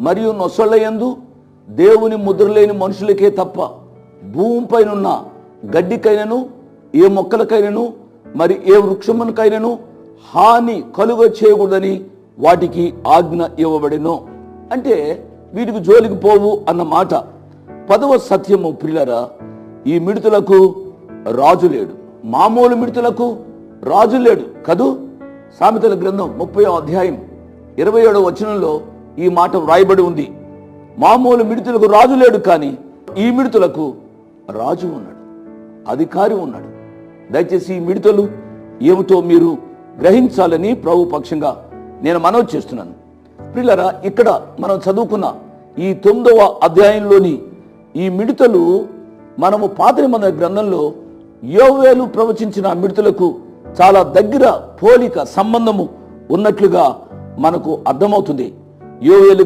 మరియు నొసళ్ళయందు దేవుని ముద్ర లేని మనుషులకే తప్ప భూమిపైనున్న గడ్డికైనను ఏ మొక్కలకైనను మరి ఏ వృక్షమునకైనను హాని కలుగ చేయకూడదని వాటికి ఆజ్ఞ ఇవ్వబడెను. అంటే వీటికి జోలికి పోవు అన్న మాట. 10వ సత్యము ప్రియులారా, ఈ మిడతలకు రాజు లేడు. మామూలు మిడతలకు రాజు లేడు కదూ. సామెతల గ్రంథం 30వ అధ్యాయం 27వ వచనంలో ఈ మాట వ్రాయబడి ఉంది. మామూలు మిడతలకు రాజు లేడు, కానీ ఈ మిడతలకు రాజు ఉన్నాడు, అధికారి ఉన్నాడు. దయచేసి ఈ మిడతలు ఏమిటో మీరు గ్రహించాలని ప్రభు పక్షంగా నేను మనవి చేస్తున్నాను. ప్రియులారా, ఇక్కడ మనం చదువుకున్న ఈ 9వ అధ్యాయంలోని ఈ మిడతలు మనము పాత నిబంధన గ్రంథంలో యోవేలు ప్రవచించిన మిడతలకు చాలా దగ్గర పోలిక సంబంధము ఉన్నట్లుగా మనకు అర్థమవుతుంది. యోవేలు